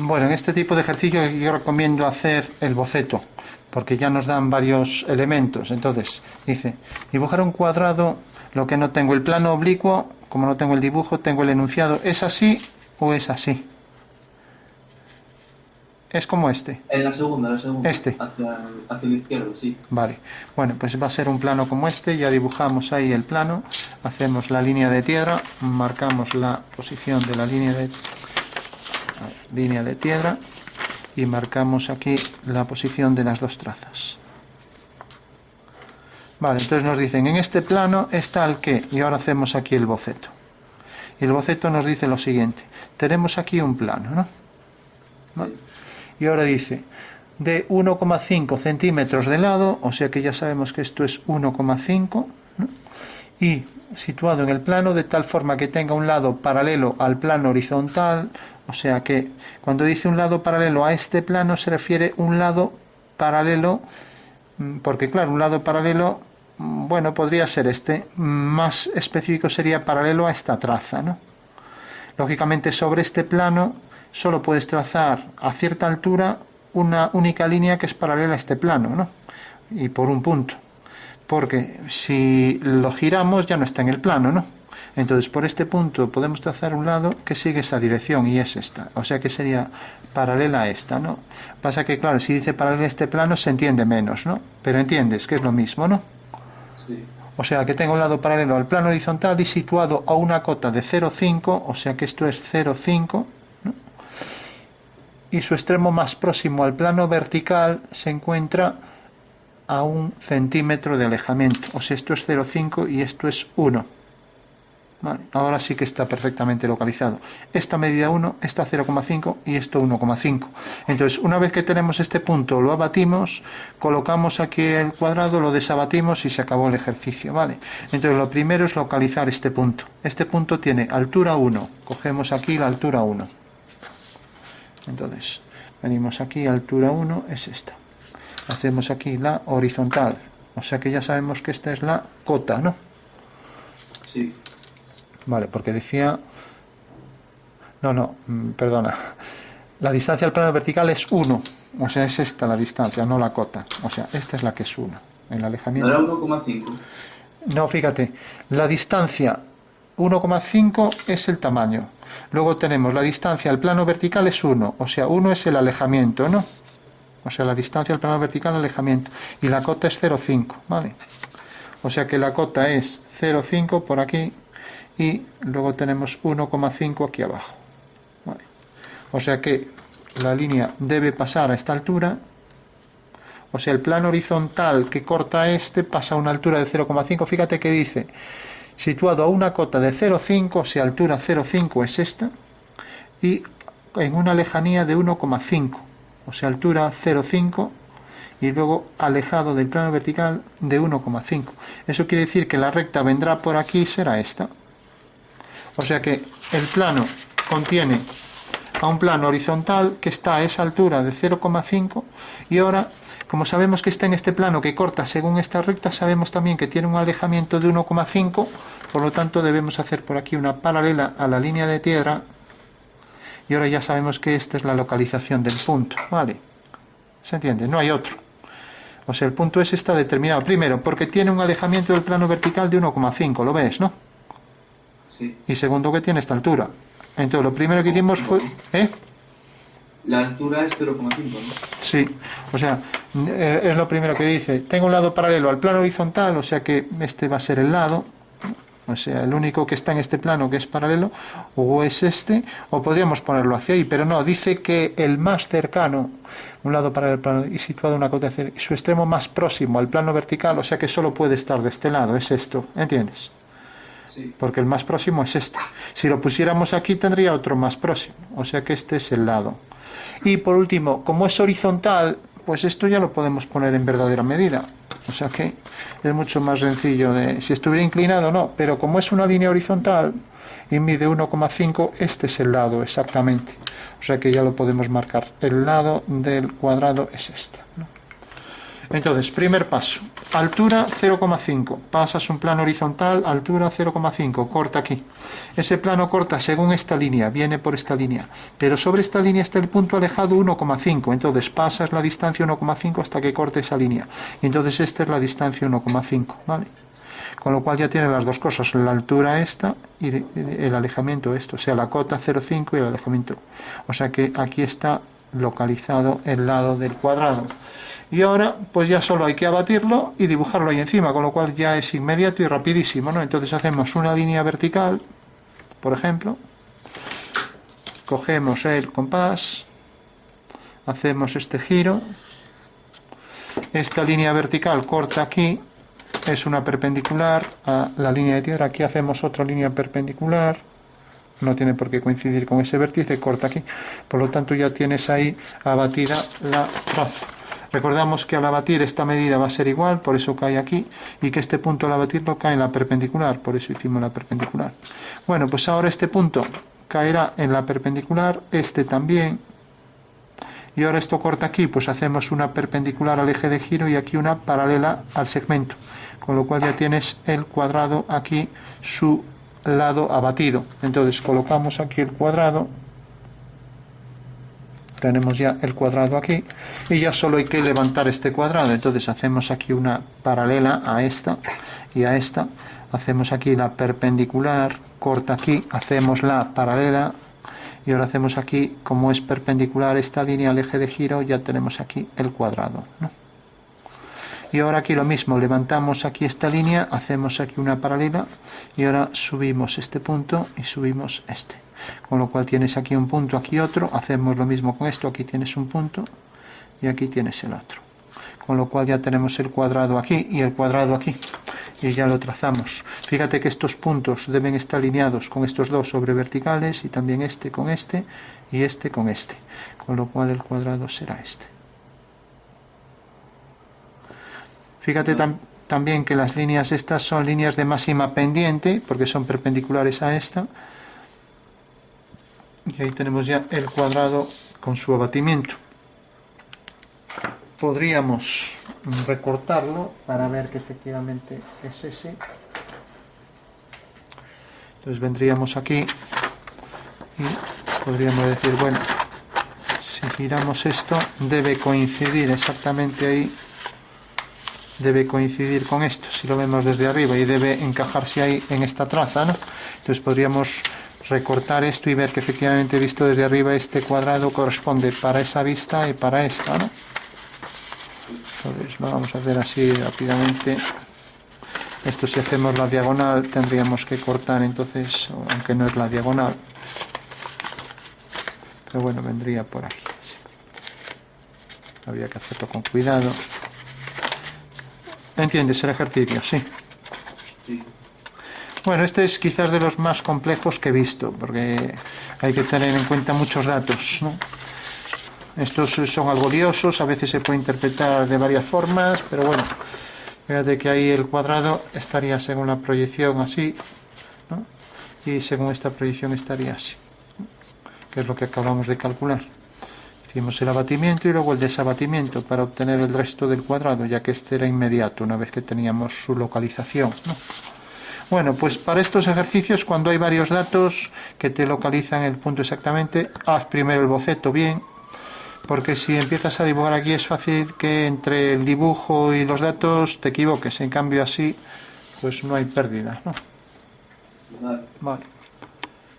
Bueno, en este tipo de ejercicio yo recomiendo hacer el boceto, porque ya nos dan varios elementos. Entonces, dice, dibujar un cuadrado, lo que no tengo el plano oblicuo, como no tengo el dibujo, tengo el enunciado. ¿Es así o es así? Es como este. En la segunda, Este. hacia la izquierda, sí. Vale. Bueno, pues va a ser un plano como este. Ya dibujamos ahí el plano. Hacemos la línea de tierra. Marcamos la posición de la línea de tierra. Y marcamos aquí la posición de las dos trazas. Vale, entonces nos dicen, en este plano está el qué. Y ahora hacemos aquí el boceto. Y el boceto nos dice lo siguiente. Tenemos aquí un plano, ¿no? ¿Vale? Y ahora dice, de 1,5 centímetros de lado, o sea que ya sabemos que esto es 1,5, ¿no? Y situado en el plano de tal forma que tenga un lado paralelo al plano horizontal, o sea que cuando dice un lado paralelo a este plano se refiere un lado paralelo, porque claro, un lado paralelo, bueno, podría ser este, más específico sería paralelo a esta traza, ¿no? Lógicamente sobre este plano solo puedes trazar a cierta altura una única línea que es paralela a este plano, ¿no? Y por un punto. Porque si lo giramos ya no está en el plano, ¿no? Entonces por este punto podemos trazar un lado que sigue esa dirección y es esta. O sea que sería paralela a esta, ¿no? Pasa que claro, si dice paralela a este plano se entiende menos, ¿no? Pero entiendes que es lo mismo, ¿no? Sí. O sea que tengo un lado paralelo al plano horizontal y situado a una cota de 0,5, o sea que esto es 0,5, ¿no? Y su extremo más próximo al plano vertical se encuentra a 1 centímetro de alejamiento. O sea, esto es 0,5 y esto es 1. Vale, ahora sí que está perfectamente localizado. Esta medida 1, esta 0,5 y esto 1,5. Entonces, una vez que tenemos este punto, lo abatimos, colocamos aquí el cuadrado, lo desabatimos y se acabó el ejercicio, ¿vale? Entonces, lo primero es localizar este punto. Este punto tiene altura 1. Cogemos aquí la altura 1. Entonces, venimos aquí, altura 1 es esta. Hacemos aquí la horizontal. O sea que ya sabemos que esta es la cota, ¿no? Sí. Vale, porque decía... No, perdona. La distancia al plano vertical es 1. O sea, es esta la distancia, no la cota. O sea, esta es la que es 1. El ¿No alejamiento... era 1,5? No, fíjate. La distancia 1,5 es el tamaño. Luego tenemos la distancia al plano vertical es 1. O sea, 1 es el alejamiento, ¿no? O sea, la distancia al plano vertical, alejamiento. Y la cota es 0,5, ¿vale? O sea que la cota es 0,5 por aquí y luego tenemos 1,5 aquí abajo. ¿Vale? O sea que la línea debe pasar a esta altura. O sea, el plano horizontal que corta este pasa a una altura de 0,5. Fíjate que dice, situado a una cota de 0,5, o sea, altura 0,5 es esta, y en una lejanía de 1,5. O sea, altura 0,5 y luego alejado del plano vertical de 1,5. Eso quiere decir que la recta vendrá por aquí y será esta. O sea que el plano contiene a un plano horizontal que está a esa altura de 0,5 y ahora, como sabemos que está en este plano que corta según esta recta, sabemos también que tiene un alejamiento de 1,5, por lo tanto debemos hacer por aquí una paralela a la línea de tierra. Y ahora ya sabemos que esta es la localización del punto, ¿vale? ¿Se entiende? No hay otro. O sea, el punto S está determinado. Primero, porque tiene un alejamiento del plano vertical de 1,5, ¿lo ves, no? Sí. Y segundo, que tiene esta altura. Entonces, lo primero que hicimos fue... La altura es 0,5, ¿no? Sí, o sea, es lo primero que dice. Tengo un lado paralelo al plano horizontal, o sea que este va a ser el lado... O sea, el único que está en este plano que es paralelo, o es este, o podríamos ponerlo hacia ahí, pero no, dice que el más cercano, un lado paralelo al plano y situado en una cota de su extremo más próximo al plano vertical, o sea que solo puede estar de este lado, es esto, ¿entiendes? Sí. Porque el más próximo es este. Si lo pusiéramos aquí tendría otro más próximo, o sea que este es el lado. Y por último, como es horizontal, pues esto ya lo podemos poner en verdadera medida. O sea que es mucho más sencillo de... Si estuviera inclinado, no. Pero como es una línea horizontal y mide 1,5, este es el lado exactamente. O sea que ya lo podemos marcar. El lado del cuadrado es este, ¿no? Entonces, primer paso, altura 0,5, pasas un plano horizontal, altura 0,5, corta aquí. Ese plano corta según esta línea, viene por esta línea, pero sobre esta línea está el punto alejado 1,5, entonces pasas la distancia 1,5 hasta que corte esa línea. Y entonces esta es la distancia 1,5, ¿vale? Con lo cual ya tiene las dos cosas, la altura esta y el alejamiento esto, o sea, la cota 0,5 y el alejamiento. O sea que aquí está localizado el lado del cuadrado. Y ahora pues ya solo hay que abatirlo y dibujarlo ahí encima, con lo cual ya es inmediato y rapidísimo, ¿no? Entonces hacemos una línea vertical, por ejemplo, cogemos el compás, hacemos este giro, esta línea vertical corta aquí, es una perpendicular a la línea de tierra, aquí hacemos otra línea perpendicular, no tiene por qué coincidir con ese vértice, corta aquí, por lo tanto ya tienes ahí abatida la traza. Recordamos que al abatir esta medida va a ser igual, por eso cae aquí, y que este punto al abatirlo cae en la perpendicular, por eso hicimos la perpendicular. Bueno, pues ahora este punto caerá en la perpendicular, este también, y ahora esto corta aquí, pues hacemos una perpendicular al eje de giro y aquí una paralela al segmento, con lo cual ya tienes el cuadrado aquí, su lado abatido. Entonces colocamos aquí el cuadrado, tenemos ya el cuadrado aquí y ya solo hay que levantar este cuadrado. Entonces hacemos aquí una paralela a esta y a esta, hacemos aquí la perpendicular, corta aquí, hacemos la paralela y ahora hacemos aquí, como es perpendicular esta línea al eje de giro, ya tenemos aquí el cuadrado, ¿no? Y ahora aquí lo mismo, levantamos aquí esta línea, hacemos aquí una paralela y ahora subimos este punto y subimos este. Con lo cual tienes aquí un punto, aquí otro, hacemos lo mismo con esto, aquí tienes un punto y aquí tienes el otro. Con lo cual ya tenemos el cuadrado aquí y el cuadrado aquí y ya lo trazamos. Fíjate que estos puntos deben estar alineados con estos dos sobre verticales y también este con este y este con este. Con lo cual el cuadrado será este. Fíjate también que las líneas estas son líneas de máxima pendiente, porque son perpendiculares a esta. Y ahí tenemos ya el cuadrado con su abatimiento. Podríamos recortarlo para ver que efectivamente es ese. Entonces vendríamos aquí y podríamos decir, bueno, si giramos esto, debe coincidir exactamente ahí. Debe coincidir con esto, si lo vemos desde arriba, y debe encajarse ahí en esta traza, ¿no? Entonces podríamos recortar esto y ver que efectivamente visto desde arriba este cuadrado corresponde para esa vista y para esta, ¿no? Entonces lo vamos a hacer así rápidamente. Esto si hacemos la diagonal tendríamos que cortar entonces, aunque no es la diagonal, pero bueno, vendría por aquí. Habría que hacerlo con cuidado. ¿Entiendes el ejercicio? Sí. Sí. Bueno, este es quizás de los más complejos que he visto, porque hay que tener en cuenta muchos datos, ¿no? Estos son algo liosos, a veces se puede interpretar de varias formas, pero bueno, fíjate que ahí el cuadrado estaría según la proyección así, ¿no? Y según esta proyección estaría así, ¿no? Que es lo que acabamos de calcular. Hicimos el abatimiento y luego el desabatimiento para obtener el resto del cuadrado, ya que este era inmediato una vez que teníamos su localización, ¿no? Bueno, pues para estos ejercicios, cuando hay varios datos que te localizan el punto exactamente, haz primero el boceto bien, porque si empiezas a dibujar aquí es fácil que entre el dibujo y los datos te equivoques. En cambio así, pues no hay pérdida, ¿no? Vale. Vale.